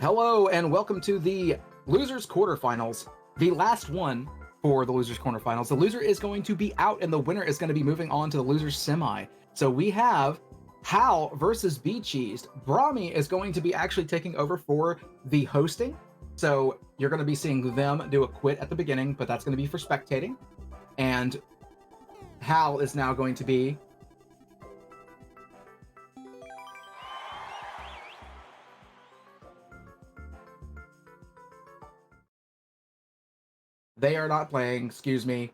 Hello and welcome to the Losers Quarterfinals, the last one for the Losers Quarterfinals. The loser is going to be out and the winner is going to be moving on to the Losers Semi. So we have Hal versus bcheese. Brahmi is going to be actually taking over for the hosting. So you're going to be seeing them do a quit at the beginning, but that's going to be for spectating. And Hal is now going to be They are not playing, excuse me.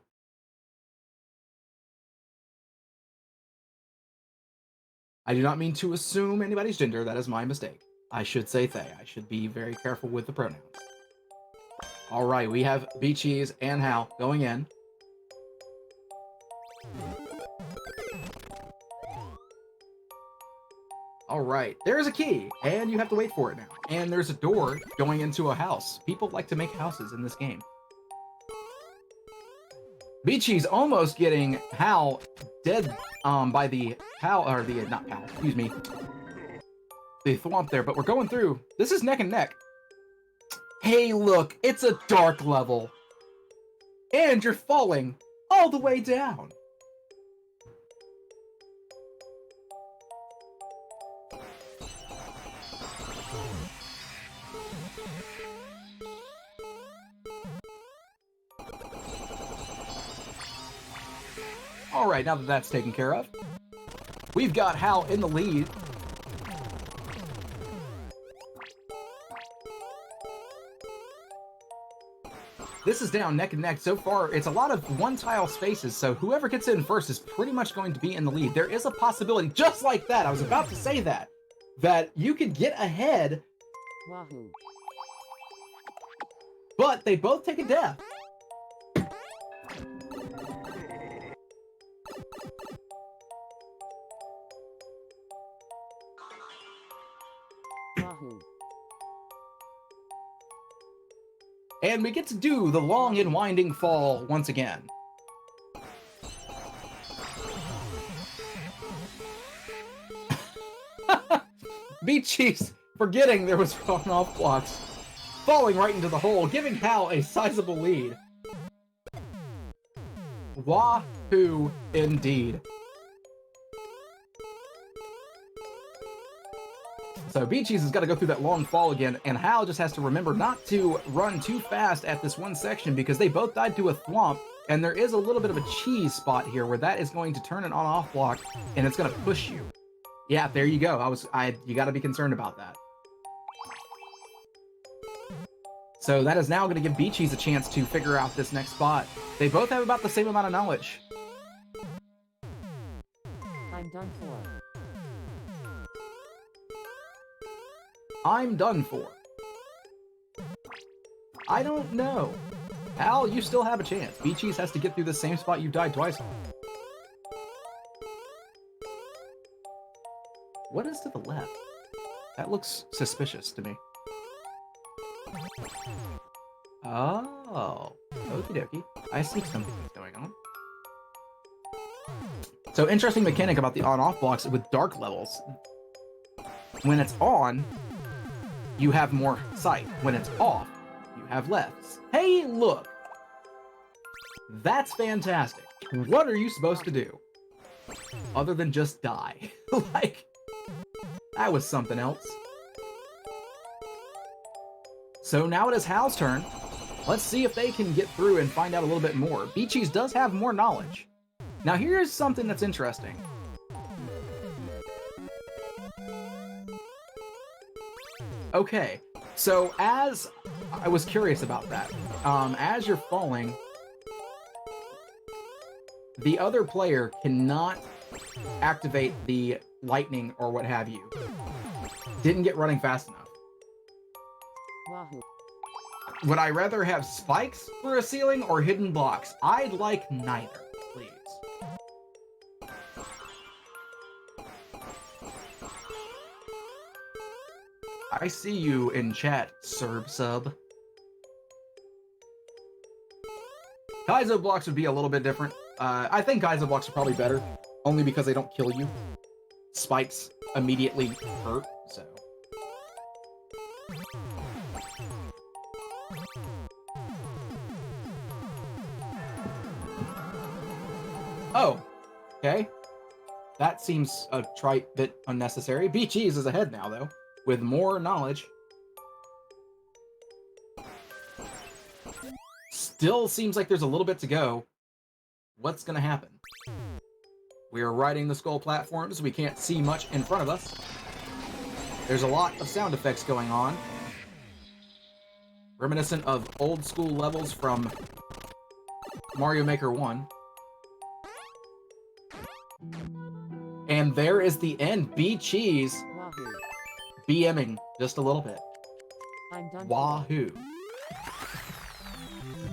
I do not mean to assume anybody's gender, that is my mistake. I should say they. I should be very careful with the pronouns. Alright, we have bcheese and Hal going in. Alright, there's a key, and you have to wait for it now. And there's a door going into a house. People like to make houses in this game. bcheese almost getting Hal dead by the the thwomp there, but we're going through. This is neck and neck. Hey, look, it's a dark level. And you're falling all the way down. Alright, now that that's taken care of, we've got Hal in the lead. This is down neck and neck. So far, it's a lot of one-tile spaces, so whoever gets in first is pretty much going to be in the lead. There is a possibility, just like that, I was about to say that you could get ahead. Wahoo. But they both take a death. Wahoo. And we get to do the long and winding fall once again. bcheese forgetting there was on-off blocks, falling right into the hole, giving Hal a sizable lead. Wahoo indeed. So bcheese has got to go through that long fall again, and Hal just has to remember not to run too fast at this one section because they both died to a thwomp, and there is a little bit of a cheese spot here where that is going to turn an on-off block, and it's going to push you. Yeah, there you go. You got to be concerned about that. So that is now going to give bcheese a chance to figure out this next spot. They both have about the same amount of knowledge. I'm done for. I'm done for. I don't know. Hal, you still have a chance. bcheese has to get through the same spot you died twice on. What is to the left? That looks suspicious to me. Oh, okie dokie. I see something going on. So interesting mechanic about the on-off blocks with dark levels. When it's on, you have more sight. When it's off, you have less. Hey, look! That's fantastic. What are you supposed to do? Other than just die. Like, that was something else. So now it is Hal's turn. Let's see if they can get through and find out a little bit more. bcheese does have more knowledge. Now here's something that's interesting. Okay, so as I was curious about that, as you're falling, the other player cannot activate the lightning or what have you. Didn't get running fast enough. Wahoo. Would I rather have spikes for a ceiling or hidden blocks? I'd like neither, please. I see you in chat, sub. Kaizo blocks would be a little bit different. I think Kaizo blocks are probably better, only because they don't kill you. Spikes immediately hurt, so. Oh, okay. That seems a trite bit unnecessary. bcheese is ahead now, though, with more knowledge. Still seems like there's a little bit to go. What's gonna happen? We are riding the skull platforms. We can't see much in front of us. There's a lot of sound effects going on. Reminiscent of old school levels from Mario Maker 1. And there is the end. bcheese Wahoo. BMing just a little bit. I'm done. Wahoo.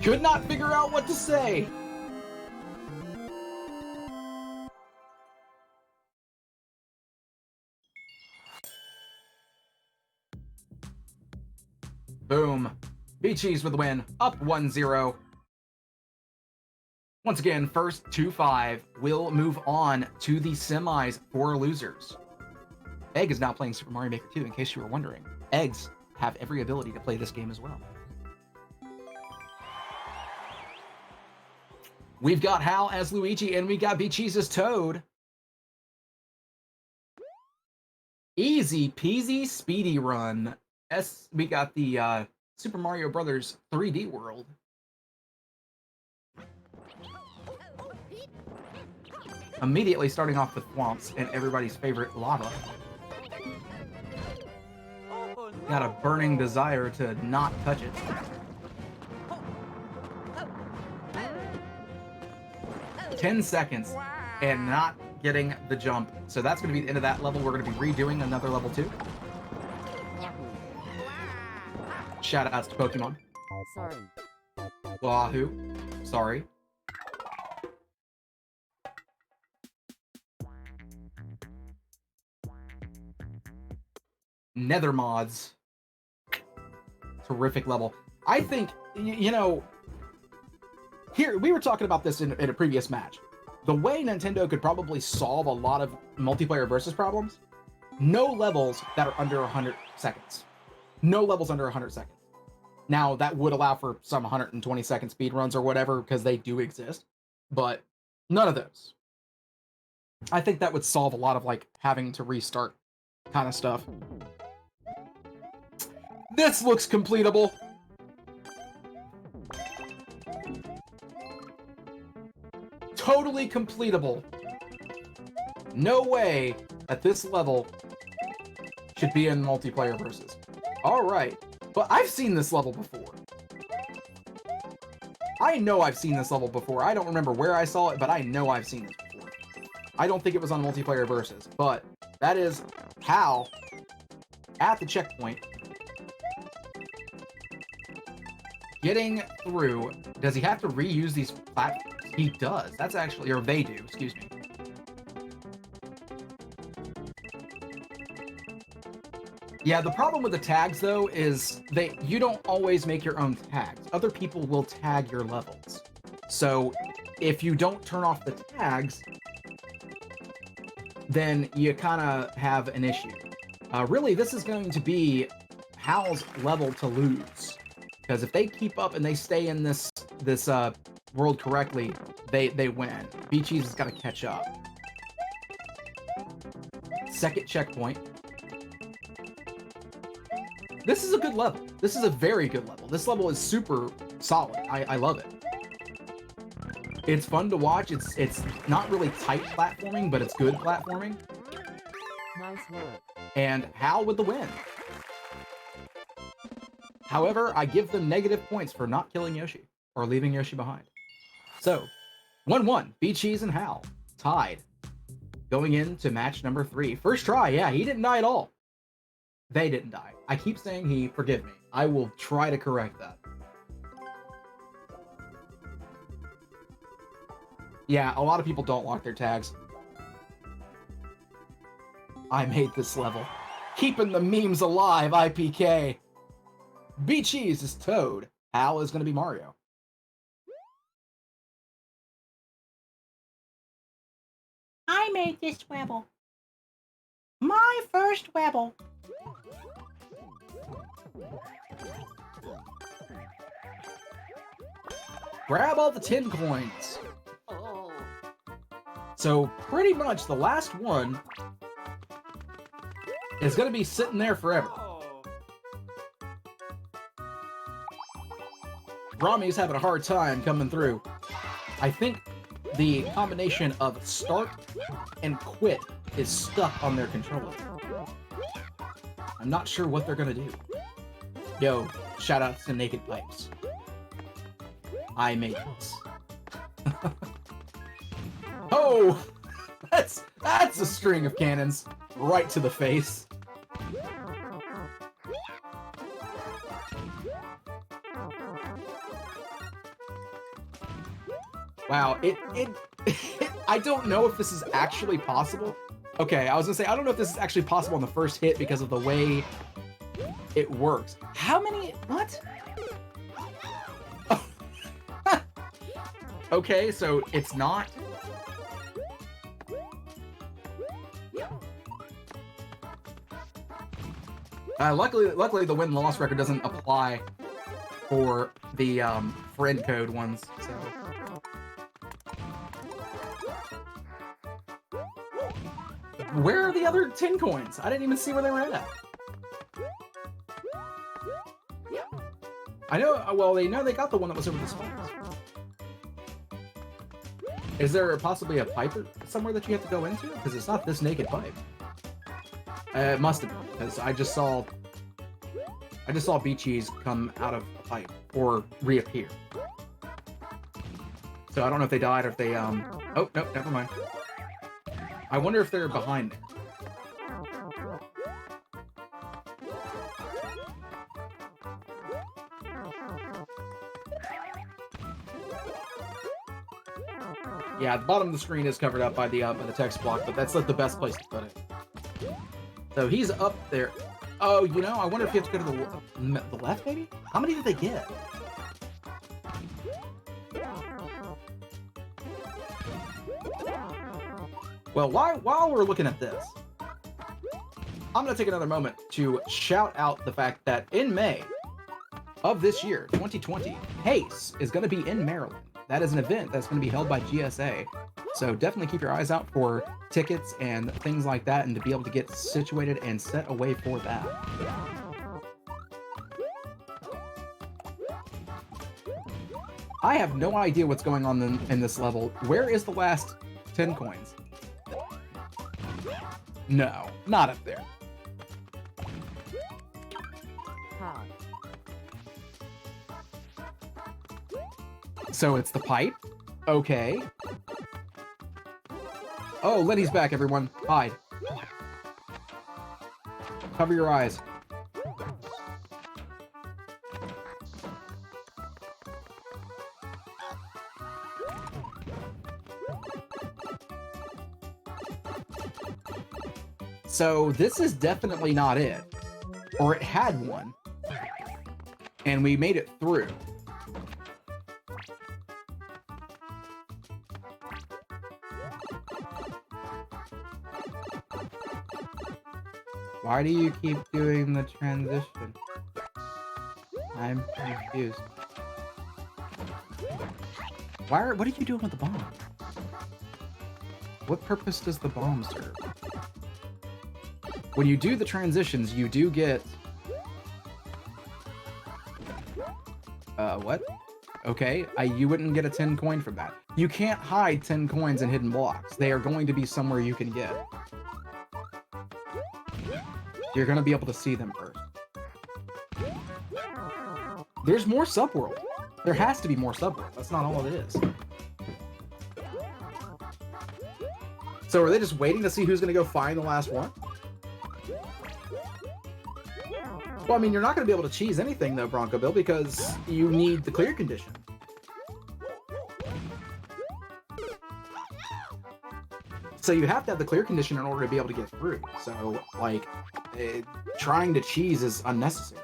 Could not figure out what to say. Boom. bcheese with the win. Up 1-0. Once again, first 2-5 will move on to the semis for losers. Egg is now playing Super Mario Maker 2, in case you were wondering. Eggs have every ability to play this game as well. We've got Hal as Luigi, and we got bcheese as Toad. Easy-peasy speedy run. We got the Super Mario Brothers 3D world. Immediately starting off with thwomps and everybody's favorite lava. Got a burning desire to not touch it. "10 seconds and not getting the jump." So that's going to be the end of that level. We're going to be redoing another level 2. Shout outs to Pokemon. Sorry. Wahoo. Sorry. Nether mods. Terrific level. I think, you know, here, we were talking about this in a previous match. The way Nintendo could probably solve a lot of multiplayer versus problems, no levels that are under 100 seconds. No levels under 100 seconds. Now, that would allow for some 120-second speedruns or whatever, because they do exist, but none of those. I think that would solve a lot of, like, having to restart kind of stuff. This looks completable. Totally completable. No way that this level should be in multiplayer versus. All right, but I've seen this level before. I know I've seen this level before. I don't remember where I saw it, but I know I've seen this before. I don't think it was on multiplayer versus, but that is Hal at the checkpoint. Getting through. Does he have to reuse these platforms? He does. That's actually, or they do, excuse me. Yeah, the problem with the tags, though, is you don't always make your own tags. Other people will tag your levels. So if you don't turn off the tags, then you kind of have an issue. Really, this is going to be Hal's level to lose. Because if they keep up and they stay in this world correctly, they win. bcheese has got to catch up. Second checkpoint. This is a good level. This is a very good level. This level is super solid. I love it. It's fun to watch. It's not really tight platforming, but it's good platforming. Nice work. And Hal with the win. However, I give them negative points for not killing Yoshi or leaving Yoshi behind. So, 1-1, bcheese and Hal tied. Going into match number 3. First try, yeah, he didn't die at all. They didn't die. I keep saying he, forgive me. I will try to correct that. Yeah, a lot of people don't lock their tags. I made this level. Keeping the memes alive, IPK. bcheese is Toad. Hal is going to be Mario. I made this level. My first level. Grab all the 10 coins. So pretty much the last one is going to be sitting there forever. Rami's having a hard time coming through. I think the combination of start and quit is stuck on their controller. I'm not sure what they're going to do. Yo, shout out to Naked Pipes. I made this. Oh! That's a string of cannons right to the face. Wow, I don't know if this is actually possible. Okay, I was gonna say, I don't know if this is actually possible on the first hit because of the way it works. How many, what? Oh. Okay, so it's not. Luckily the win-loss record doesn't apply for the friend code ones, so. Where are the other 10 coins? I didn't even see where they were at. I know, well, they know they got the one that was over the spikes. Is there possibly a pipe somewhere that you have to go into? Because it's not this naked pipe. It must have been, because I just saw bcheese come out of a pipe or reappear. So I don't know if they died or if they oh no, never mind. I wonder if they're behind there. Yeah, the bottom of the screen is covered up by the text block, but that's like the best place to put it. So he's up there. Oh, you know, I wonder if you have to go to the left, maybe? How many did they get? Well, while we're looking at this, I'm going to take another moment to shout out the fact that in May of this year, 2020, Haze is going to be in Maryland. That is an event that's going to be held by GSA. So definitely keep your eyes out for tickets and things like that, and to be able to get situated and set away for that. I have no idea what's going on in this level. Where is the last 10 coins? No, not up there. How? So it's the pipe? Okay. Oh, Lenny's back, everyone. Hide. Cover your eyes. So this is definitely not it. Or it had one. And we made it through. Why do you keep doing the transition? I'm confused. What are you doing with the bomb? What purpose does the bomb serve? When you do the transitions, you do get... what? Okay, you wouldn't get a 10 coin from that. You can't hide 10 coins in hidden blocks. They are going to be somewhere you can get. You're going to be able to see them first. There's more subworld. There has to be more subworld. That's not all it is. So are they just waiting to see who's going to go find the last one? Well, I mean, you're not going to be able to cheese anything, though, Bronco Bill, because you need the clear condition. So you have to have the clear condition in order to be able to get through. So, like, trying to cheese is unnecessary.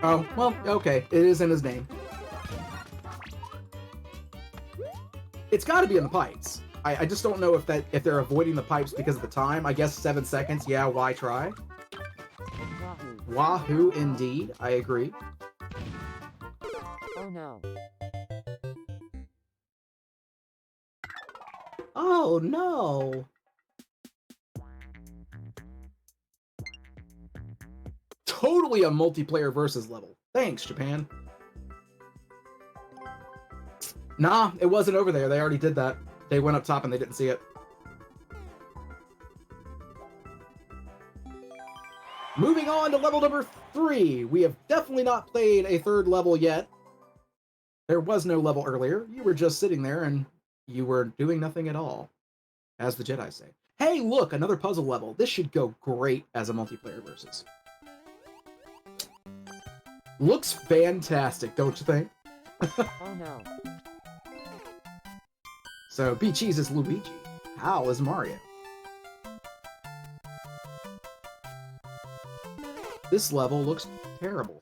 Oh, well, okay. It is in his name. It's got to be in the pipes. I just don't know if they're avoiding the pipes because of the time. I guess 7 seconds. Yeah, why try? Wahoo. Wahoo, indeed. I agree. Oh no. Oh no. Totally a multiplayer versus level. Thanks, Japan. Nah, it wasn't over there. They already did that. They went up top and they didn't see it. Moving on to level number 3. We have definitely not played a third level yet. There was no level earlier. You were just sitting there and you were doing nothing at all, as the Jedi say. Hey, look, another puzzle level. This should go great as a multiplayer versus. Looks fantastic, don't you think? Oh no. So, bcheese is Luigi. Hal is Mario. This level looks terrible.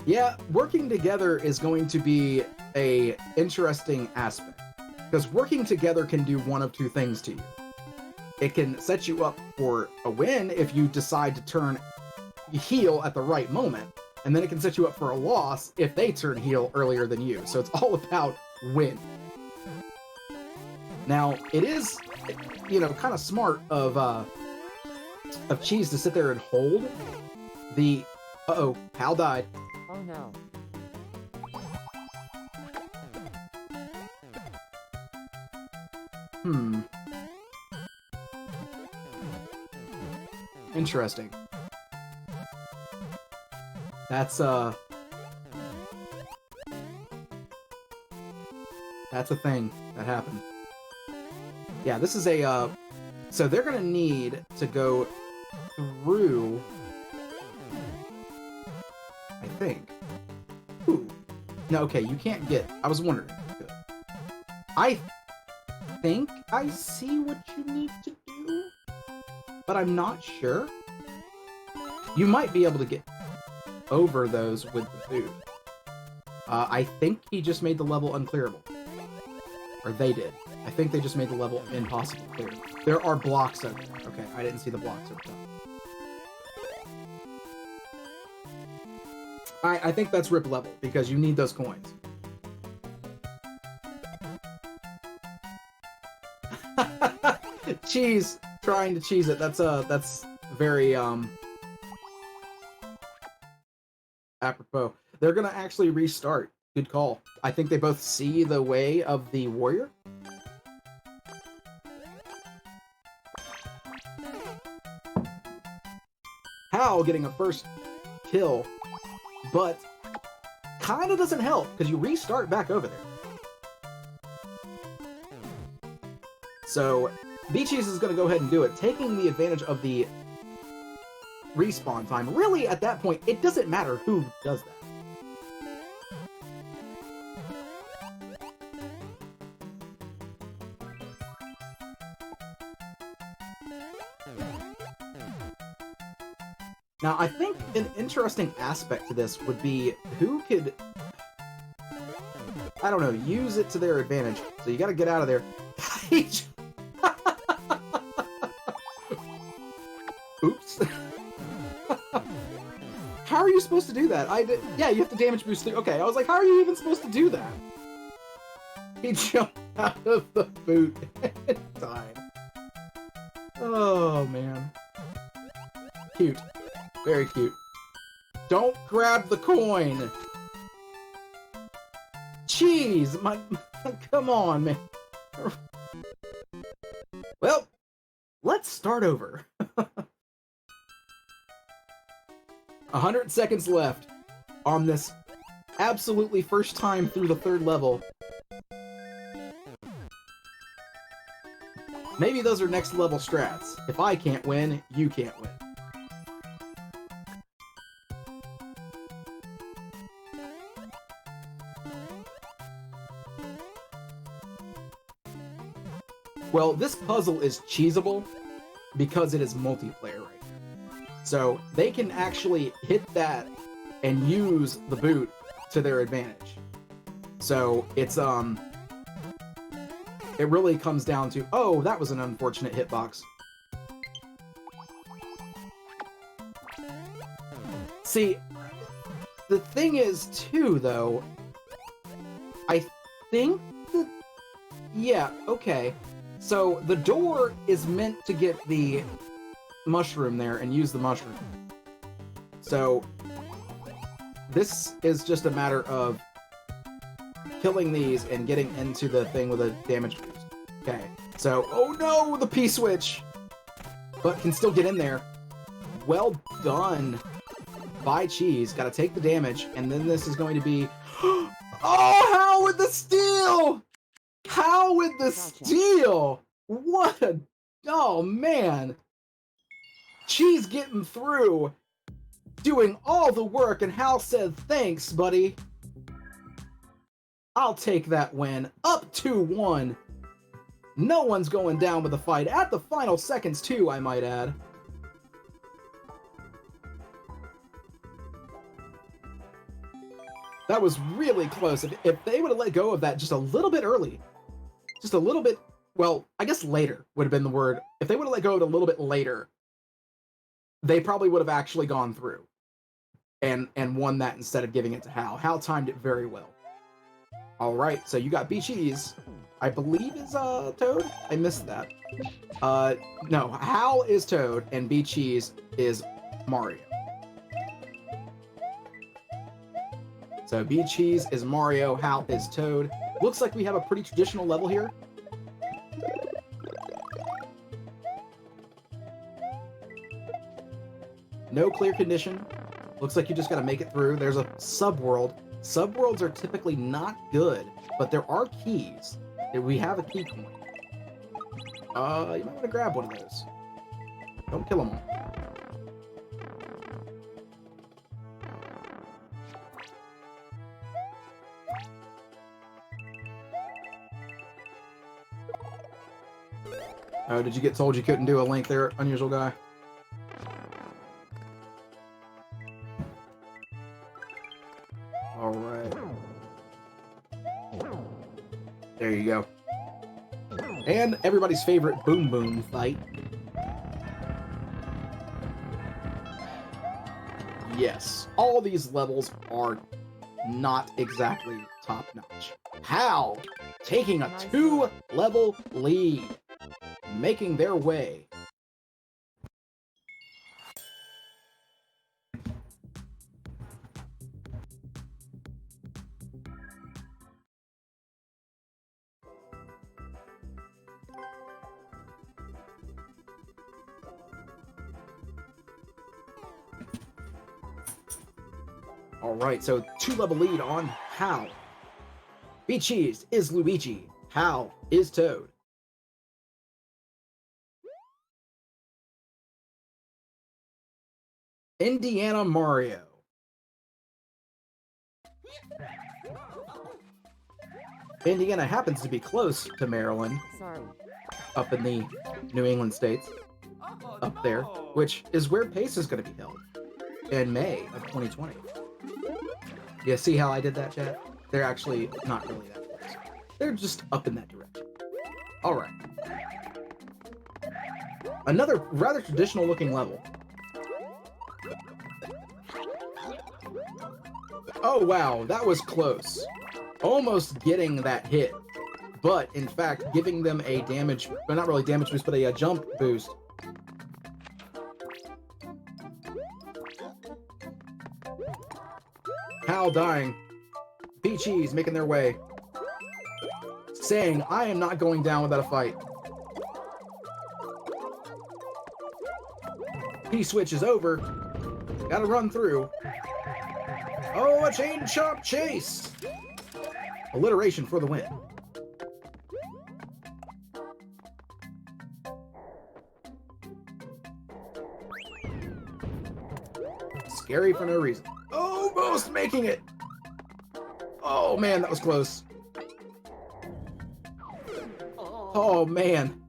Yeah, working together is going to be a interesting aspect. Because working together can do one of two things to you. It can set you up for a win if you decide to turn heel at the right moment, and then it can set you up for a loss if they turn heel earlier than you. So it's all about win. Now, it is, you know, kind of smart of Cheese to sit there and hold the... Uh-oh, Hal died. Oh no. Interesting. That's a thing that happened. Yeah, this is a, so they're gonna need to go through, I think. Ooh. No, okay, you can't get, I was wondering. I think I see what you need to do, but I'm not sure. You might be able to get over those with the food. I think he just made the level unclearable. Or they did. I think they just made the level impossible clear. There are blocks over there. Okay, I didn't see the blocks over top. I think that's rip level, because you need those coins. Cheese! Trying to cheese it. That's very, apropos. They're gonna actually restart. Good call. I think they both see the way of the warrior. Hal getting a first kill, but kind of doesn't help because you restart back over there. So bcheese is going to go ahead and do it, taking the advantage of the respawn time. Really, at that point, it doesn't matter who does that. Now, I think an interesting aspect to this would be who could, I don't know, use it to their advantage. So you got to get out of there. Oops. How are you supposed to do that? Yeah, you have to damage boost through. Okay, I was like, how are you even supposed to do that? He jumped out of the boot and died. Oh, man. Cute. Very cute. Don't grab the coin! Cheese! Come on, man. Well, let's start over. 100 seconds left on this absolutely first time through the third level. Maybe those are next level strats. If I can't win, you can't win. Well, this puzzle is cheesable because it is multiplayer right here. So they can actually hit that and use the boot to their advantage. So it's it really comes down to, oh, that was an unfortunate hitbox. See, the thing is too, though, I think that, yeah, okay. So the door is meant to get the mushroom there and use the mushroom. So this is just a matter of killing these and getting into the thing with a damage boost. Okay, so, oh no, the P-switch! But can still get in there. Well done by Cheese. Gotta take the damage, and then this is going to be... Oh, how with the steal! How with the steal? What a... Oh, man. Cheese getting through, doing all the work, and Hal said, thanks, buddy. I'll take that win. Up 2-1. No one's going down with the fight. At the final seconds, too, I might add. That was really close. If they would have let go of that just a little bit early, just a little bit, well, I guess later would have been the word. If they would have let go of it a little bit later, they probably would have actually gone through and won that instead of giving it to Hal. Hal timed it very well. All right, so you got bcheese, I believe is Toad. I missed that. No, Hal is Toad and bcheese is Mario. So bcheese is Mario, Hal is Toad. Looks like we have a pretty traditional level here. No clear condition. Looks like you just gotta make it through. There's a subworld. Subworlds are typically not good, but there are keys. We have a key coin. You might want to grab one of those. Don't kill them all. Oh, did you get told you couldn't do a link there, unusual guy? Alright. There you go. And everybody's favorite Boom Boom fight. Yes, all these levels are not exactly top-notch. Hal taking a 2-level lead, making their way. Alright, so 2-level lead on Hal. bcheese is Luigi. Hal is Toad. Indiana Mario. Indiana happens to be close to Maryland. Sorry. Up in the New England states. Up there. Which is where PACE is going to be held. In May of 2020. Yeah, see how I did that, chat? They're actually not really that close. They're just up in that direction. Alright. Another rather traditional looking level. Oh wow, that was close. Almost getting that hit. But, in fact, giving them a damage, well, not really damage boost, but a jump boost. Hal dying. bcheese making their way. Saying, I am not going down without a fight. P-switch is over. Gotta run through. Oh, a chain chomp chase! Alliteration for the win. Scary for no reason. Almost making it! Oh man, that was close. Oh man.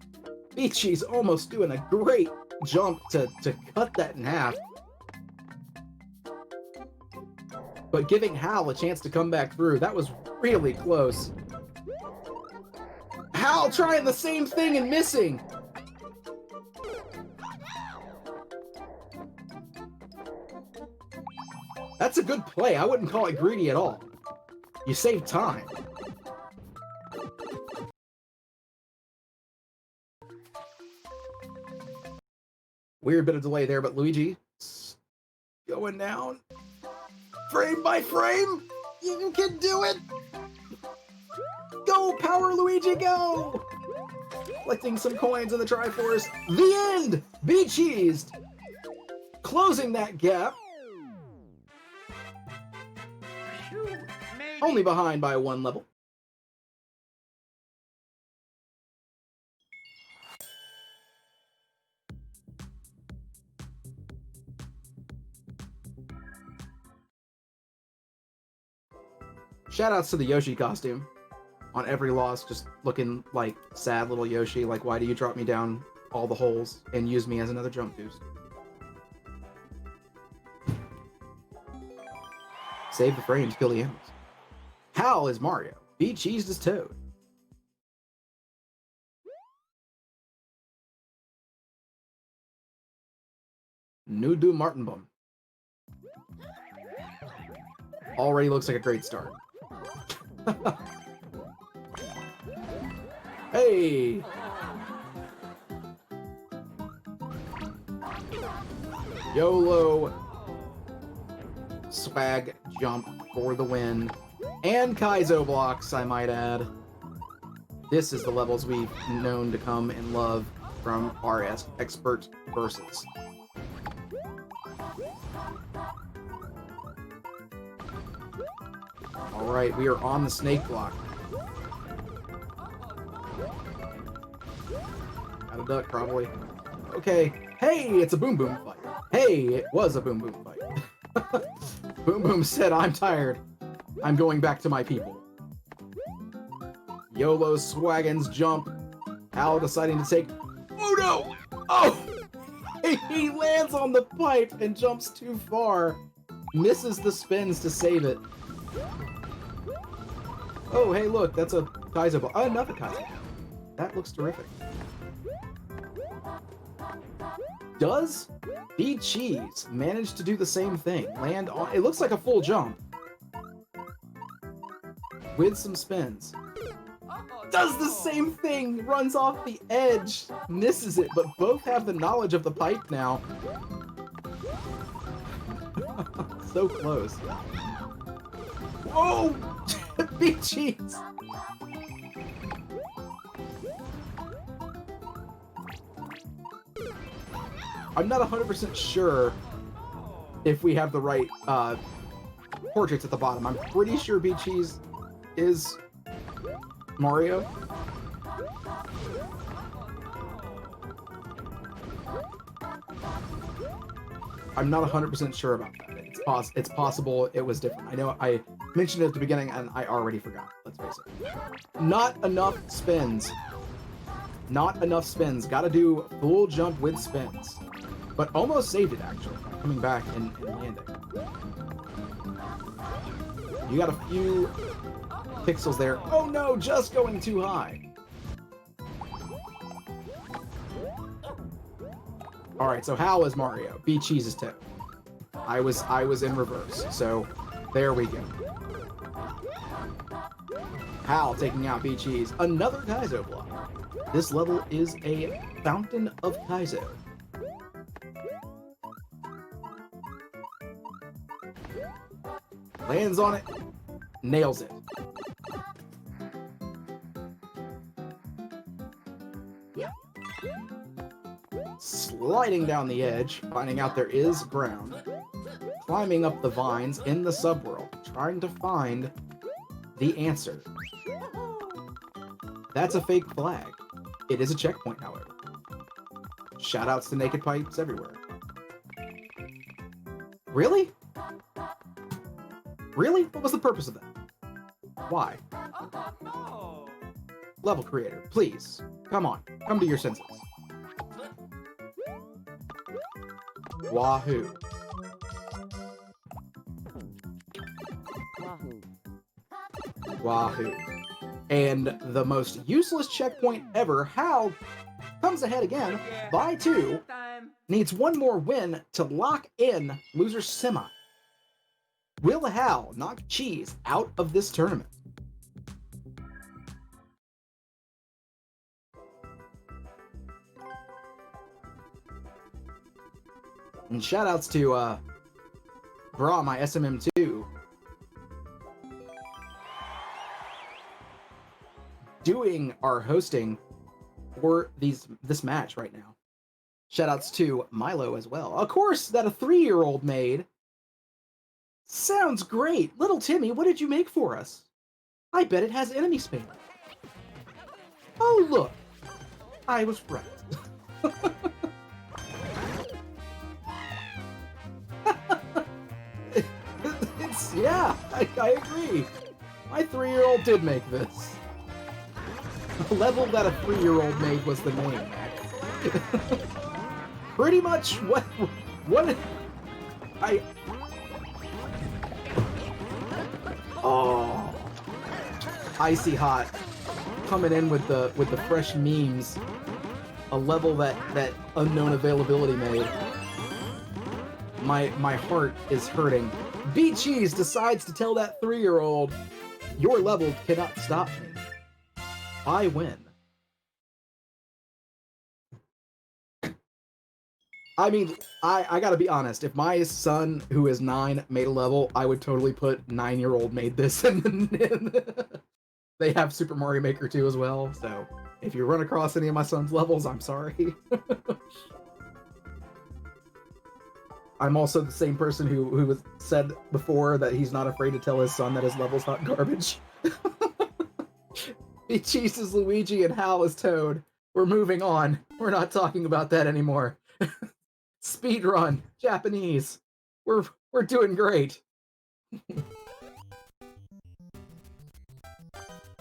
bcheese almost doing a great jump to cut that in half. But giving Hal a chance to come back through, that was really close. Hal trying the same thing and missing. That's a good play. I wouldn't call it greedy at all. You save time. Weird bit of delay there, but Luigi going down. Frame by frame. You can do it. Go, Power Luigi, go! Collecting some coins in the Triforce. The end! bcheesed! Closing that gap. Only behind by 1 level. Shoutouts to the Yoshi costume. On every loss, just looking like sad little Yoshi, like, why do you drop me down all the holes and use me as another jump boost? Save the frames, kill the animals. Hal is Mario. bcheesed is Toad. Nudu Martinbum. Already looks like a great start. Hey! YOLO swag jump for the win. And Kaizo blocks, I might add. This is the levels we've known to come and love from our expert versus. Alright, we are on the snake block. Got a duck, probably. Okay. Hey, it's a Boom Boom fight. Hey, it was a Boom Boom fight. Boom Boom said, I'm tired. I'm going back to my people. YOLO Swaggins jump. Hal deciding to take... Oh no! Oh! He lands on the pipe and jumps too far. Misses the spins to save it. Oh, hey, look, that's a Kaizo ball. Oh, another Kaizo ball. That looks terrific. Does bcheesed manage to do the same thing? Land on... It looks like a full jump. With some spins. Does the same thing! Runs off the edge. Misses it, but both have the knowledge of the pipe now. So close. Whoa! bcheesed! I'm not 100% sure if we have the right portraits at the bottom. I'm pretty sure bcheesed is Mario. I'm not 100% sure about that. It's possible it was different. I know I mentioned it at the beginning and I already forgot. Let's face it. Not enough spins. Not enough spins. Gotta do full jump with spins. But almost saved it, actually. Coming back and landing. You got a few pixels there. Oh no, just going too high. Alright, so Hal is Mario. bcheesed is Toad. I was in reverse, so there we go. Hal taking out bcheesed. Another Kaizo block. This level is a fountain of Kaizo. Lands on it. Nails it. Sliding down the edge, finding out there is ground. Climbing up the vines in the subworld, trying to find the answer. That's a fake flag. It is a checkpoint, however. Shoutouts to naked pipes everywhere. Really? Really? What was the purpose of that? Why? Level creator, please. Come on. Come to your senses. Wahoo. Wahoo. Wahoo. And the most useless checkpoint ever, Hal comes ahead again by 2. Needs one more win to lock in loser semi. Will Hal knock Cheese out of this tournament? And shoutouts to Bra, my SMM2, doing our hosting for this match right now. Shoutouts to Milo as well. Of course, that a 3-year-old made. Sounds great. Little Timmy, what did you make for us? I bet it has enemy spam. Oh, look. I was right. Yeah, I agree. My 3-year-old did make this. The level that a 3-year-old made was the name, Max. Pretty much what I... Oh, Icy Hot coming in with the fresh memes. A level that unknown availability made. My heart is hurting. bcheese decides to tell that 3-year-old, your level cannot stop me. I win. I mean, I gotta be honest, if my son, who is 9, made a level, I would totally put 9-year-old made this in. They have Super Mario Maker 2 as well, so if you run across any of my son's levels, I'm sorry. I'm also the same person who said before that he's not afraid to tell his son that his level's hot garbage. bcheese is Luigi and Hal is Toad. We're moving on. We're not talking about that anymore. Speedrun, Japanese. We're doing great.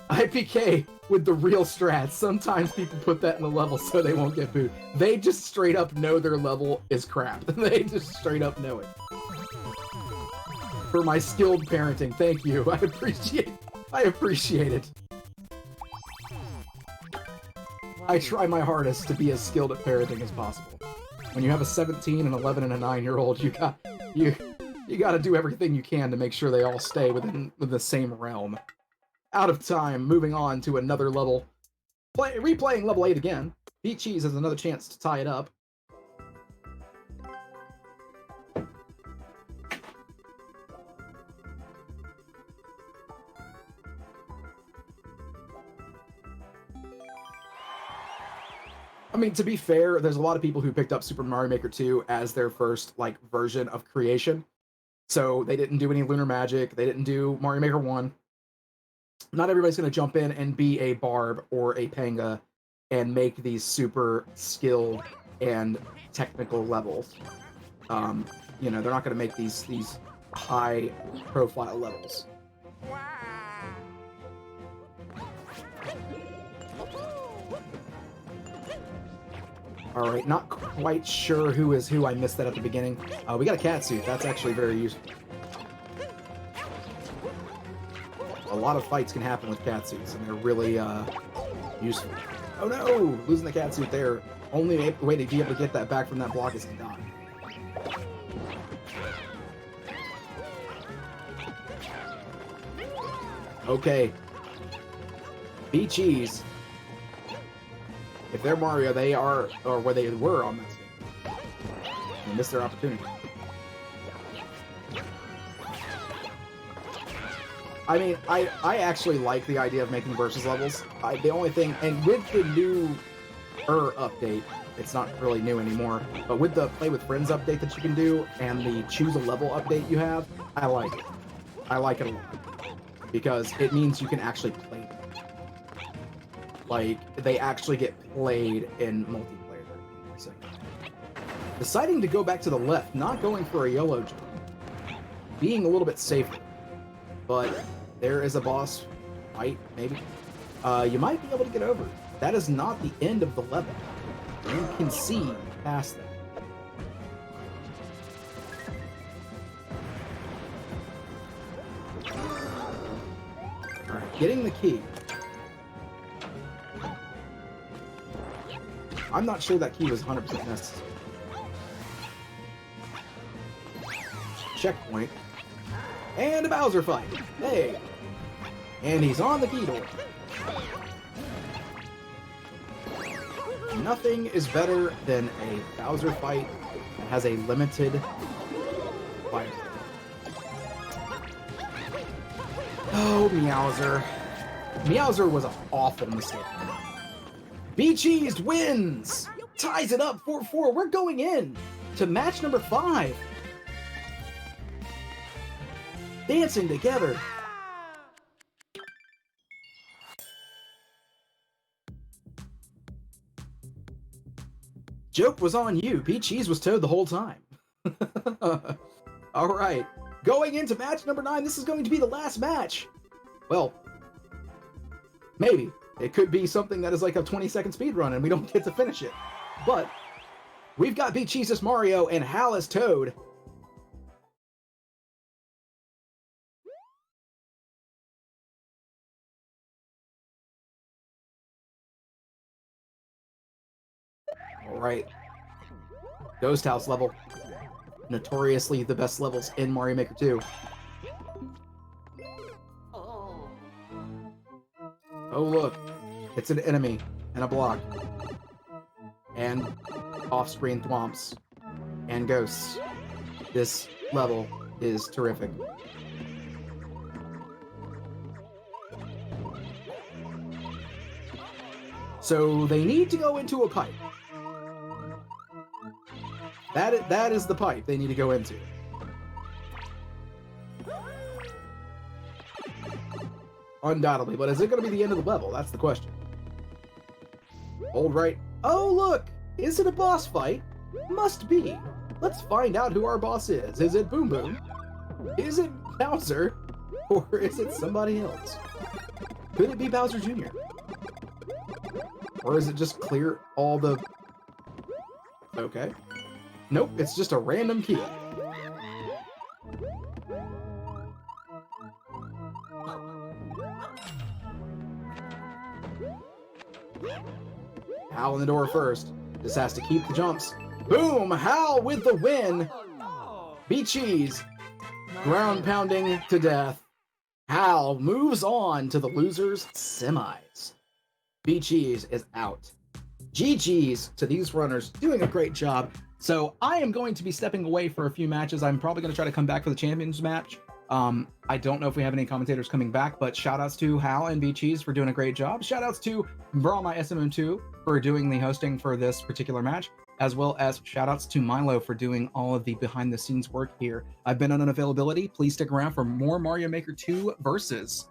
IPK with the real strats. Sometimes people put that in the level so they won't get booed. They just straight up know their level is crap. They just straight up know it. For my skilled parenting, thank you. I appreciate it. I try my hardest to be as skilled at parenting as possible. When you have a 17, an 11, and a 9-year-old, you got to do everything you can to make sure they all stay within the same realm. Out of time, moving on to another level. Replaying level 8 again. bcheese has another chance to tie it up. I mean, to be fair, there's a lot of people who picked up Super Mario Maker 2 as their first, like, version of creation. So they didn't do any Lunar Magic. They didn't do Mario Maker 1. Not everybody's going to jump in and be a Barb or a Panga and make these super skilled and technical levels. You know, they're not going to make these high-profile levels. All right, not quite sure who is who. I missed that at the beginning. We got a cat suit. That's actually very useful. A lot of fights can happen with cat suits, and they're really useful. Oh no! Losing the cat suit there. Only way to be able to get that back from that block is to die. Okay. bcheese. If they're Mario, they are, or where they were on that stage. They missed their opportunity. I mean, I actually like the idea of making versus levels. The only thing, and with the new update, it's not really new anymore, but with the Play with Friends update that you can do, and the Choose a Level update you have, I like it. I like it a lot. Because it means you can actually play them. Like, they actually get played in multiplayer. So, deciding to go back to the left, not going for a YOLO jump. Being a little bit safer. But there is a boss fight, maybe. You might be able to get over. That is not the end of the level. You can see past that. getting the key. I'm not sure that key was 100% necessary. Checkpoint. And a Bowser fight. Hey! And he's on the key door. Nothing is better than a Bowser fight that has a limited fire. Oh, Meowser. Meowser was an awful mistake. bcheese wins! Ties it up 4-4. We're going in to match number 5. Dancing together. Joke was on you. bcheese was Toad the whole time. All right. Going into match number 9. This is going to be the last match. Well, maybe. It could be something that is like a 20-second speed run and we don't get to finish it. But we've got bcheese as Mario and Hal as Toad. Alright. Ghost House level. Notoriously the best levels in Mario Maker 2. Oh look, it's an enemy and a block. And off-screen thwomps. And ghosts. This level is terrific. So they need to go into a pipe. That is the pipe they need to go into. Undoubtedly, but is it going to be the end of the level? That's the question. Hold right. Oh, look! Is it a boss fight? Must be. Let's find out who our boss is. Is it Boom Boom? Is it Bowser? Or is it somebody else? Could it be Bowser Jr.? Or is it just clear all the... Okay. Nope, it's just a random key. Hal in the door first. This has to keep the jumps. Boom! Hal with the win! bcheese ground pounding to death. Hal moves on to the losers' semis. bcheese is out. GG's to these runners, doing a great job. So I am going to be stepping away for a few matches. I'm probably going to try to come back for the champions match. I don't know if we have any commentators coming back, but shout outs to Hal and bcheese for doing a great job. Shout outs to Brawl My SMM2 for doing the hosting for this particular match, as well as shout outs to Milo for doing all of the behind the scenes work here. I've been on unavailability. Please stick around for more Mario Maker 2 versus.